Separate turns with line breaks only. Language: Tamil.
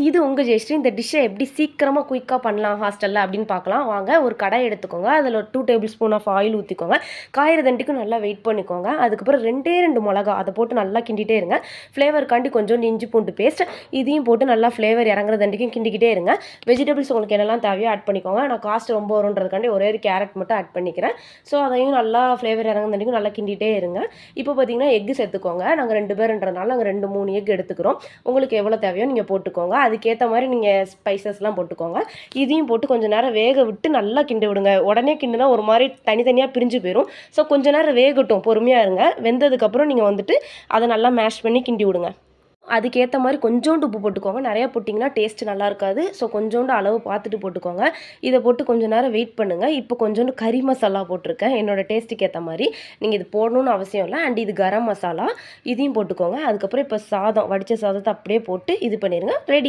இது உங்கள் ஜெயஸ்ரீ. இந்த டிஷ்ஷை எப்படி சீக்கிரமாக குயிக்காக பண்ணலாம் ஹாஸ்டலில் அப்படின்னு பார்க்கலாம் வாங்க. ஒரு கடாய் எடுத்துக்கோங்க. அதில் ஒரு 2 டேபிள் ஸ்பூன் ஆஃப் ஆயில் ஊற்றிக்கோங்க. காயிற தண்டிக்கும் நல்லா வெயிட் பண்ணிக்கோங்க. அதுக்கப்புறம் 2 மிளகா அதை போட்டு நல்லா கிண்டிகிட்டே இருங்க. ஃப்ளேவருக்காண்டி கொஞ்சோண்டு இஞ்சி பூண்டு பேஸ்ட் இதையும் போட்டு நல்லா ஃப்ளேவர் இறங்குற தண்டிக்கும் கிண்டிக்கிட்டே இருங்க. வெஜிடபிள்ஸ் உங்களுக்கு என்னெல்லாம் தேவையோ ஆட் பண்ணிக்கோங்க. நான் காஸ்ட் ரொம்ப வரும்ன்றதுக்காண்டி ஒரே ஒரு கேரட் மட்டும் ஆட் பண்ணிக்கிறேன். ஸோ அதையும் நல்லா ஃப்ளேவர் இறங்குற தண்டிக்கும் நல்லா கிண்டிகிட்டே இருங்க. இப்போ பார்த்தீங்கன்னா எக்கு சேர்த்துக்கோங்க. நாங்கள் 2 பேருன்றதுனால நாங்கள் 2-3 எக் எடுத்துக்கிறோம். உங்களுக்கு எவ்வளோ தேவையோ நீங்கள் போட்டுக்கோங்க. அதுக்கேற்ற மாதிரி நீங்கள் ஸ்பைசஸ்லாம் போட்டுக்கோங்க. இதையும் போட்டு கொஞ்சம் நேரம் வேக விட்டு நல்லா கிண்டி விடுங்க. உடனே கிண்டுனா ஒரு மாதிரி தனித்தனியாக பிரிஞ்சு போயிடும். ஸோ கொஞ்சம் நேரம் வேகட்டும், பொறுமையாக இருங்க. வெந்ததுக்கப்புறம் நீங்கள் வந்துட்டு அதை நல்லா மேஷ் பண்ணி கிண்டி விடுங்க. அதுக்கேற்ற மாதிரி கொஞ்சோண்டு உப்பு போட்டுக்கோங்க. நிறையா போட்டிங்கன்னா டேஸ்ட் நல்லா இருக்காது. ஸோ கொஞ்சோண்டு அளவு பார்த்துட்டு போட்டுக்கோங்க. இதை போட்டு கொஞ்சம் நேரம் வெயிட் பண்ணுங்கள். இப்போ கொஞ்சோண்டு கறி மசாலா போட்டிருக்கேன் என்னோடய டேஸ்ட்டுக்கு ஏற்ற மாதிரி. நீங்கள் இது போடணுன்னு அவசியம் இல்லை. அண்ட் இது கரம் மசாலா இதையும் போட்டுக்கோங்க. அதுக்கப்புறம் இப்போ சாதம் வடித்த சாதத்தை அப்படியே போட்டு இது பண்ணிடுங்க. ரெடி.